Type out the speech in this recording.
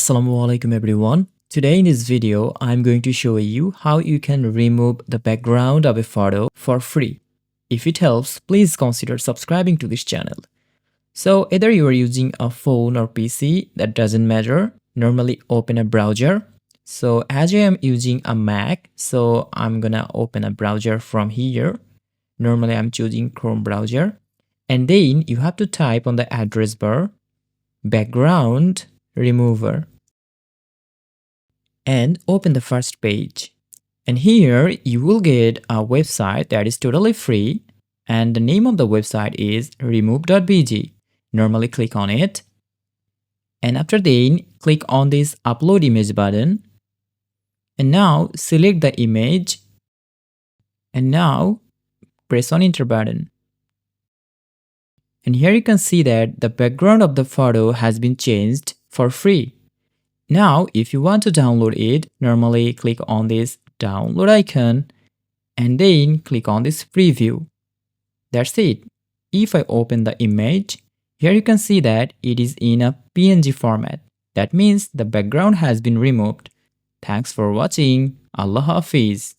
Assalamualaikum everyone. Today in this video, I'm going to show you how you can remove the background of a photo for free. If it helps, please consider subscribing to this channel. So either you are using a phone or PC, that doesn't matter. Normally open a browser. So as I am using a Mac, so I'm gonna open a browser from here. Normally I'm choosing Chrome browser. And then you have to type on the address bar background remover and open the first page. And here you will get a website that is totally free, and the name of the website is remove.bg. Normally click on it, and after then click on this upload image button, and now select the image, and now press on enter button. And here you can see that the background of the photo has been changed for free. Now, if you want to download it, normally click on this download icon and then click on this preview. That's it. If I open the image, here you can see that it is in a PNG format. That means the background has been removed. Thanks for watching. Allah Hafiz.